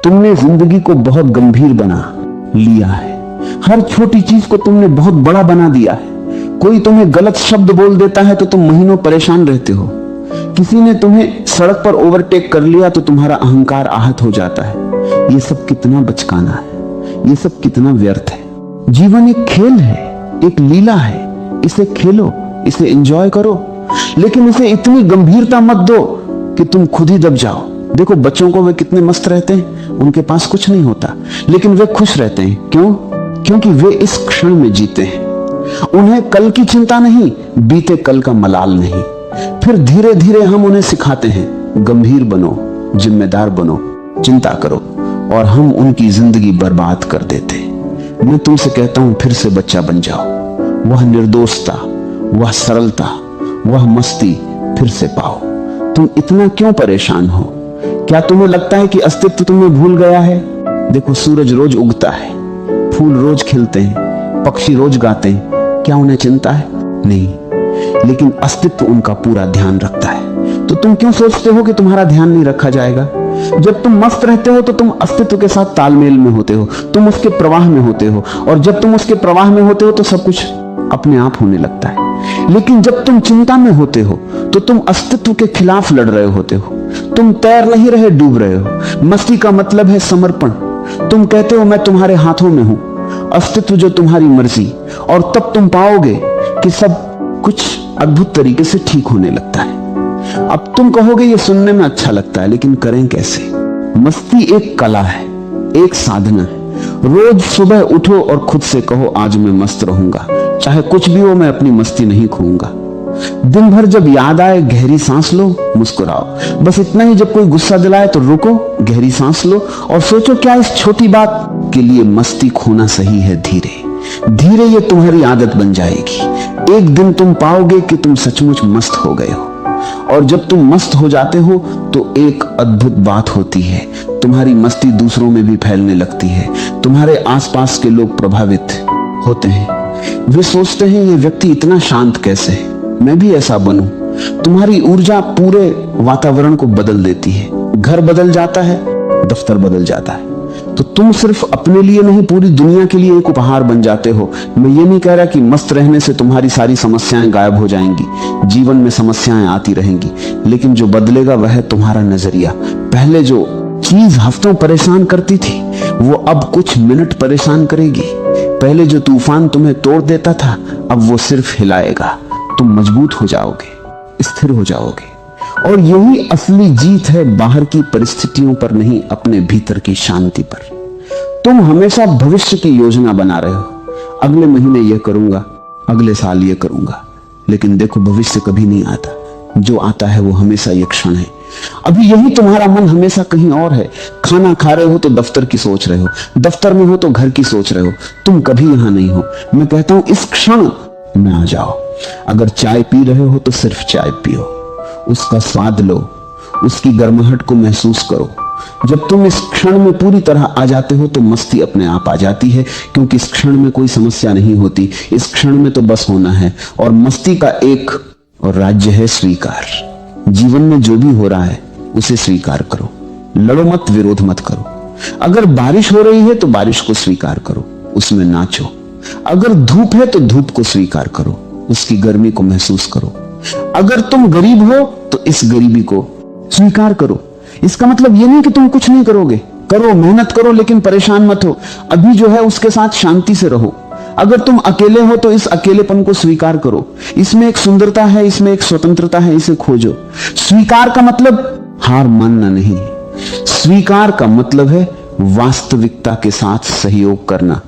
तुमने जिंदगी को बहुत गंभीर बना लिया है। हर छोटी चीज को तुमने बहुत बड़ा बना दिया है। कोई तुम्हें गलत शब्द बोल देता है तो तुम महीनों परेशान रहते हो। किसी ने तुम्हें सड़क पर ओवरटेक कर लिया तो तुम्हारा अहंकार आहत हो जाता है। ये सब कितना बचकाना है, ये सब कितना व्यर्थ है। जीवन एक खेल है, एक लीला है। इसे खेलो, इसे एंजॉय करो, लेकिन इसे इतनी गंभीरता मत दो कि तुम खुद ही दब जाओ। देखो बच्चों को, वे कितने मस्त रहते हैं, उनके पास कुछ नहीं होता लेकिन वे खुश रहते हैं। क्यों? क्योंकि वे इस क्षण में जीते हैं। उन्हें कल की चिंता नहीं, बीते कल का मलाल नहीं। फिर धीरे धीरे हम उन्हें सिखाते हैं, गंभीर बनो, जिम्मेदार बनो, चिंता करो, और हम उनकी जिंदगी बर्बाद कर देते हैं। मैं तुमसे कहता हूं, फिर से बच्चा बन जाओ। वह निर्दोषता, वह सरलता, वह मस्ती फिर से पाओ। तुम इतना क्यों परेशान हो? क्या तुम्हें लगता है कि अस्तित्व तुम्हें भूल गया है? देखो, सूरज रोज उगता है, फूल रोज खिलते हैं, पक्षी रोज गाते हैं। क्या उन्हें चिंता है? नहीं, लेकिन अस्तित्व उनका पूरा ध्यान रखता है। तो तुम क्यों सोचते हो कि तुम्हारा ध्यान नहीं रखा जाएगा? जब तुम मस्त रहते हो तो तुम अस्तित्व के साथ तालमेल में होते हो, तुम उसके प्रवाह में होते हो, और जब तुम उसके प्रवाह में होते हो तो सब कुछ अपने आप होने लगता है। लेकिन जब तुम चिंता में होते हो तो तुम अस्तित्व के खिलाफ लड़ रहे होते हो। तुम तैर नहीं रहे, डूब रहे हो। मस्ती का मतलब है समर्पण। तुम कहते हो मैं तुम्हारे हाथों में हूं, अस्तित्व जो तुम्हारी मर्जी, और तब तुम पाओगे कि सब कुछ अद्भुत तरीके से ठीक होने लगता है। अब तुम कहोगे ये सुनने में अच्छा लगता है, लेकिन करें कैसे? मस्ती एक कला है, एक साधना है। रोज सुबह उठो और खुद से कहो, आज मैं मस्त रहूंगा, चाहे कुछ भी हो, मैं अपनी मस्ती नहीं खोऊंगा। दिन भर जब याद आए गहरी सांस लो, मुस्कुराओ। बस इतना ही, जब कोई गुस्सा दिलाए तो रुको, गहरी सांस लो और सोचो क्या इस छोटी बात के लिए मस्ती खोना सही है। धीरे धीरे ये तुम्हारी आदत बन जाएगी। एक दिन तुम पाओगे कि तुम सचमुच मस्त हो गए हो। और जब तुम मस्त हो जाते हो तो एक अद्भुत बात होती है, तुम्हारी मस्ती दूसरों में भी फैलने लगती है। तुम्हारे आसपास के लोग प्रभावित होते हैं। वे सोचते हैं ये व्यक्ति इतना शांत कैसे है, मैं भी ऐसा बनूं। तुम्हारी ऊर्जा पूरे वातावरण को बदल देती है। घर बदल जाता है, दफ्तर बदल जाता है। तो तुम सिर्फ अपने लिए नहीं, पूरी दुनिया के लिए एक उपहार बन जाते हो। मैं ये नहीं कह रहा कि मस्त रहने से तुम्हारी सारी समस्याएं गायब हो जाएंगी। जीवन में समस्याएं आती रहेंगी, लेकिन जो बदलेगा वह है तुम्हारा नजरिया। पहले जो चीज हफ्तों परेशान करती थी, वो अब कुछ मिनट परेशान करेगी। पहले जो तूफान तुम्हें तोड़ देता था, अब वो सिर्फ हिलाएगा। तुम मजबूत हो जाओगे, स्थिर हो जाओगे। और यही असली जीत है, बाहर की परिस्थितियों पर नहीं, अपने भीतर की शांति पर। तुम हमेशा भविष्य की योजना बना रहे हो, अगले महीने यह करूंगा, अगले साल यह करूंगा, लेकिन देखो भविष्य कभी नहीं आता। जो आता है वो हमेशा ये क्षण है। अभी यही तुम्हारा मन हमेशा कहीं और है। खाना खा रहे हो तो दफ्तर की सोच रहे हो, दफ्तर में हो तो घर की सोच रहे हो। तुम कभी यहां नहीं हो। मैं कहता हूं इस क्षण में आ जाओ। अगर चाय पी रहे हो तो सिर्फ चाय पियो, उसका स्वाद लो, उसकी गर्माहट को महसूस करो। जब तुम इस क्षण में पूरी तरह आ जाते हो तो मस्ती अपने आप आ जाती है, क्योंकि इस क्षण में कोई समस्या नहीं होती। इस क्षण में तो बस होना है। और मस्ती का एक और राज्य है स्वीकार। जीवन में जो भी हो रहा है उसे स्वीकार करो। लड़ो मत, विरोध मत करो। अगर बारिश हो रही है तो बारिश को स्वीकार करो, उसमें नाचो। अगर धूप है तो धूप को स्वीकार करो, उसकी गर्मी को महसूस करो। अगर तुम गरीब हो तो इस गरीबी को स्वीकार करो। इसका मतलब यह नहीं कि तुम कुछ नहीं करोगे। करो, मेहनत करो, लेकिन परेशान मत हो। अभी जो है उसके साथ शांति से रहो। अगर तुम अकेले हो तो इस अकेलेपन को स्वीकार करो। इसमें एक सुंदरता है, इसमें एक स्वतंत्रता है, इसे खोजो। स्वीकार का मतलब हार मानना नहीं। स्वीकार का मतलब है वास्तविकता के साथ सहयोग करना,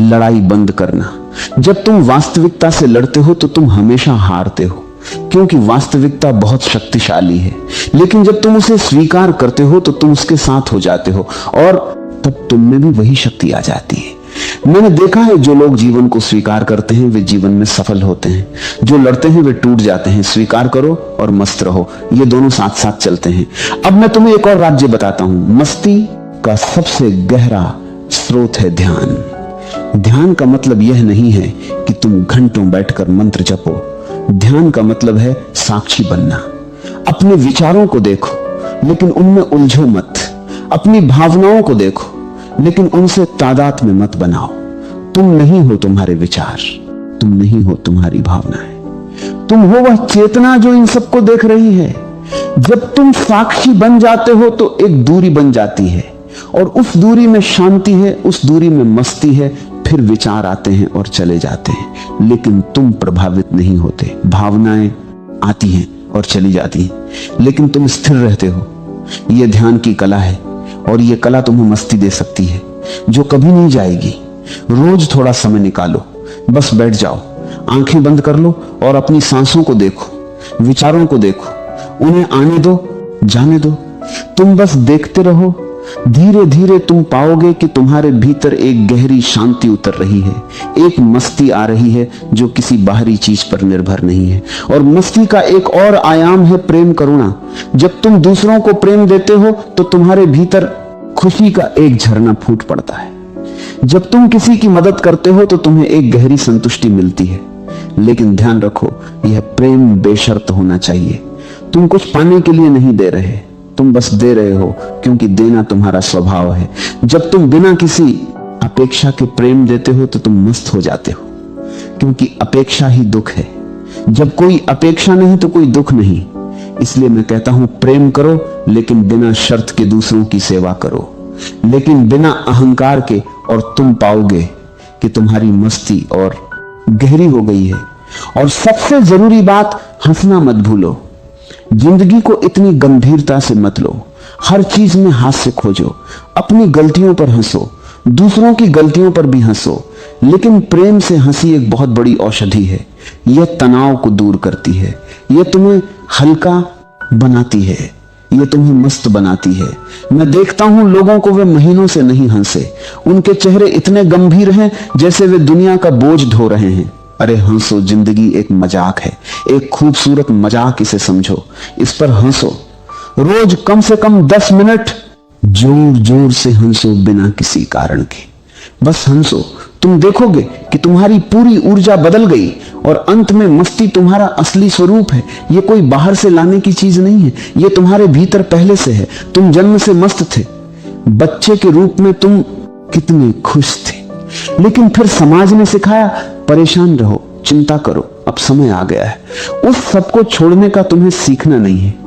लड़ाई बंद करना। जब तुम वास्तविकता से लड़ते हो तो तुम हमेशा हारते हो, क्योंकि वास्तविकता बहुत शक्तिशाली है। लेकिन जब तुम उसे स्वीकार करते हो तो तुम उसके साथ हो जाते हो, और तब तुम में भी वही शक्ति आ जाती है। मैंने देखा है, जो लोग जीवन को स्वीकार करते हैं वे जीवन में सफल होते हैं। जो लड़ते हैं वे टूट जाते हैं। स्वीकार करो और मस्त रहो, ये दोनों साथ साथ चलते हैं। अब मैं तुम्हें एक और राज्य बताता हूं। मस्ती का सबसे गहरा स्रोत है ध्यान। ध्यान का मतलब यह नहीं है कि तुम घंटों बैठकर मंत्र जपो। ध्यान का मतलब है साक्षी बनना। अपने विचारों को देखो, लेकिन उनमें उलझो मत। अपनी भावनाओं को देखो, लेकिन उनसे तादाद में मत बनाओ। तुम नहीं हो तुम्हारे विचार, तुम नहीं हो तुम्हारी भावनाएं, तुम हो वह चेतना जो इन सबको देख रही है। जब तुम साक्षी बन जाते हो तो एक दूरी बन जाती है, और उस दूरी में शांति है, उस दूरी में मस्ती है। फिर विचार आते हैं और चले जाते हैं, लेकिन तुम प्रभावित नहीं होते। भावनाएं आती हैं और चली जाती हैं, लेकिन तुम स्थिर रहते हो। यह ध्यान की कला है, और यह कला तुम्हें मस्ती दे सकती है जो कभी नहीं जाएगी। रोज थोड़ा समय निकालो, बस बैठ जाओ, आंखें बंद कर लो और अपनी सांसों को देखो, विचारों को देखो, उन्हें आने दो, जाने दो। तुम बस देखते रहो। धीरे धीरे तुम पाओगे कि तुम्हारे भीतर एक गहरी शांति उतर रही है, एक मस्ती आ रही है जो किसी बाहरी चीज पर निर्भर नहीं है। और मस्ती का एक और आयाम है प्रेम करुणा। जब तुम दूसरों को प्रेम देते हो तो तुम्हारे भीतर खुशी का एक झरना फूट पड़ता है। जब तुम किसी की मदद करते हो तो तुम्हें एक गहरी संतुष्टि मिलती है। लेकिन ध्यान रखो, यह प्रेम बेशर्त होना चाहिए। तुम कुछ पाने के लिए नहीं दे रहे, तुम बस दे रहे हो क्योंकि देना तुम्हारा स्वभाव है। जब तुम बिना किसी अपेक्षा के प्रेम देते हो तो तुम मस्त हो जाते हो, क्योंकि अपेक्षा ही दुख है। जब कोई अपेक्षा नहीं तो कोई दुख नहीं। इसलिए मैं कहता हूं, प्रेम करो लेकिन बिना शर्त के दूसरों की सेवा करो, लेकिन बिना अहंकार के, और तुम पाओगे कि तुम्हारी मस्ती और गहरी हो गई है। और सबसे जरूरी बात, हंसना मत भूलो। जिंदगी को इतनी गंभीरता से मत लो। हर चीज में हास्य खोजो, अपनी गलतियों पर हंसो, दूसरों की गलतियों पर भी हंसो। लेकिन प्रेम से हंसी एक बहुत बड़ी औषधि है। यह तनाव को दूर करती है, यह तुम्हें हल्का बनाती है, यह तुम्हें मस्त बनाती है। मैं देखता हूं लोगों को, वे महीनों से नहीं हंसे, उनके चेहरे इतने गंभीर हैं जैसे वे दुनिया का बोझ ढो रहे हैं। अरे हंसो, जिंदगी एक मजाक है, एक खूबसूरत मजाक, इसे समझो, इस पर हंसो। रोज कम से कम 10 मिनट जोर जोर से हंसो, बिना किसी कारण के। बस हंसो, तुम देखोगे कि तुम्हारी पूरी ऊर्जा बदल गई, और अंत में मस्ती तुम्हारा असली स्वरूप है। ये कोई बाहर से लाने की चीज नहीं है, ये तुम्हारे भीतर पहले से है। तुम जन्म से मस्त थे, बच्चे के रूप में तुम कितने खुश थे, लेकिन फिर समाज ने सिखाया परेशान रहो, चिंता करो, अब समय आ गया है। उस सबको छोड़ने का तुम्हें सीखना नहीं है।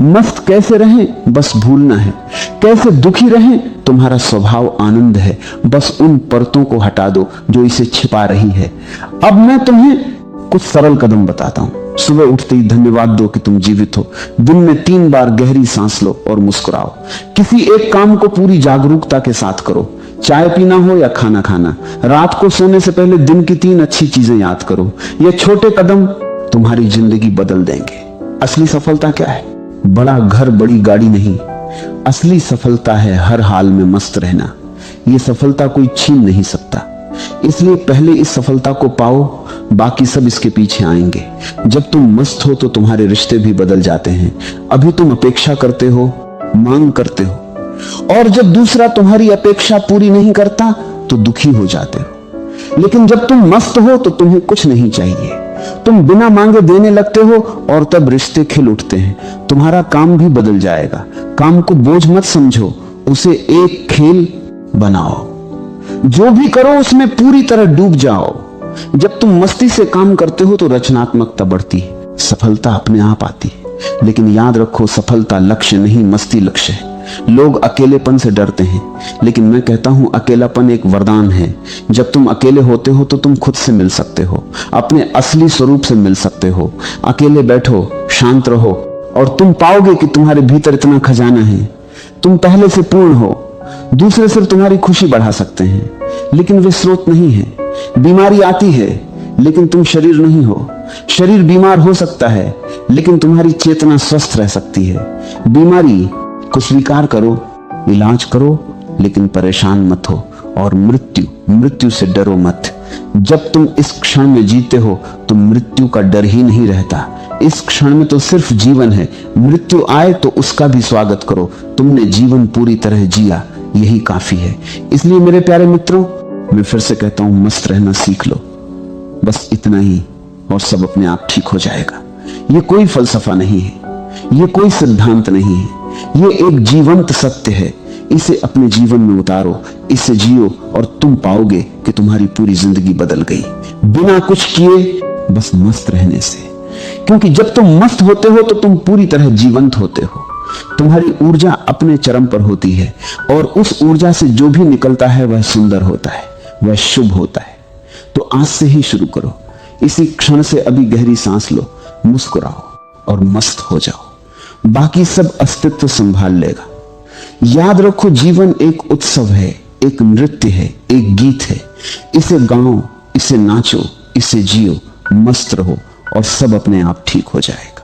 मस्त कैसे रहें बस भूलना है, कैसे दुखी रहें तुम्हारा स्वभाव आनंद है, बस उन परतों को हटा दो जो इसे छिपा रही है। अब मैं तुम्हें कुछ सरल कदम बताता हूं। सुबह उठते ही धन्यवाद दो कि तुम जीवित हो। दिन में 3 बार गहरी सांस लो और मुस्कुराओ। किसी एक काम को पूरी जागरूकता के साथ करो, चाय पीना हो या खाना खाना। रात को सोने से पहले दिन की 3 अच्छी चीजें याद करो। ये छोटे कदम तुम्हारी जिंदगी बदल देंगे। असली सफलता क्या है? बड़ा घर, बड़ी गाड़ी नहीं। असली सफलता है हर हाल में मस्त रहना। ये सफलता कोई छीन नहीं सकता। इसलिए पहले इस सफलता को पाओ, बाकी सब इसके पीछे आएंगे। जब तुम मस्त हो तो तुम्हारे रिश्ते भी बदल जाते हैं। अभी तुम अपेक्षा करते हो, मांग करते हो, और जब दूसरा तुम्हारी अपेक्षा पूरी नहीं करता तो दुखी हो जाते हो। लेकिन जब तुम मस्त हो तो तुम्हें कुछ नहीं चाहिए, तुम बिना मांगे देने लगते हो, और तब रिश्ते खिल उठते हैं। तुम्हारा काम भी बदल जाएगा। काम को बोझ मत समझो, उसे एक खेल बनाओ। जो भी करो उसमें पूरी तरह डूब जाओ। जब तुम मस्ती से काम करते हो तो रचनात्मकता बढ़ती है, सफलता अपने आप आती है। लेकिन याद रखो, सफलता लक्ष्य नहीं, मस्ती लक्ष्य है। लोग अकेलेपन से डरते हैं, लेकिन मैं कहता हूं अकेलापन एक वरदान है। जब तुम अकेले होते हो तो तुम खुद से मिल सकते हो, अपने असली स्वरूप से मिल सकते हो। अकेले बैठो, शांत रहो, और तुम पाओगे कि तुम्हारे भीतर इतना खजाना है। तुम पहले से पूर्ण हो। दूसरे सिर्फ तुम्हारी खुशी बढ़ा सकते हैं, लेकिन वे स्रोत नहीं है। बीमारी आती है, लेकिन तुम शरीर नहीं हो। शरीर बीमार हो सकता है, लेकिन तुम्हारी चेतना स्वस्थ रह सकती है। बीमारी को स्वीकार करो, इलाज करो, लेकिन परेशान मत हो। और मृत्यु से डरो मत। जब तुम इस क्षण में जीते हो तो मृत्यु का डर ही नहीं रहता। इस क्षण में तो सिर्फ जीवन है। मृत्यु आए तो उसका भी स्वागत करो। तुमने जीवन पूरी तरह जिया, यही काफी है। इसलिए मेरे प्यारे मित्रों, मैं फिर से कहता हूं, मस्त रहना सीख लो। बस इतना ही, और सब अपने आप ठीक हो जाएगा। ये कोई फलसफा नहीं है, ये कोई सिद्धांत नहीं है, ये एक जीवंत सत्य है इसे अपने जीवन में उतारो, इसे जियो और तुम पाओगे कि तुम्हारी पूरी जिंदगी बदल गई, बिना कुछ किए, बस मस्त रहने से। क्योंकि जब तुम मस्त होते हो तो तुम पूरी तरह जीवंत होते हो, तुम्हारी ऊर्जा अपने चरम पर होती है और उस ऊर्जा से जो भी निकलता है वह सुंदर होता है, वह शुभ होता है। तो आज से ही शुरू करो, इसी क्षण से अभी गहरी सांस लो, मुस्कुराओ और मस्त हो जाओ, बाकी सब अस्तित्व संभाल लेगा। याद रखो, जीवन एक उत्सव है, एक नृत्य है, एक गीत है। इसे गाओ, इसे नाचो, इसे जियो, मस्त रहो और सब अपने आप ठीक हो जाए।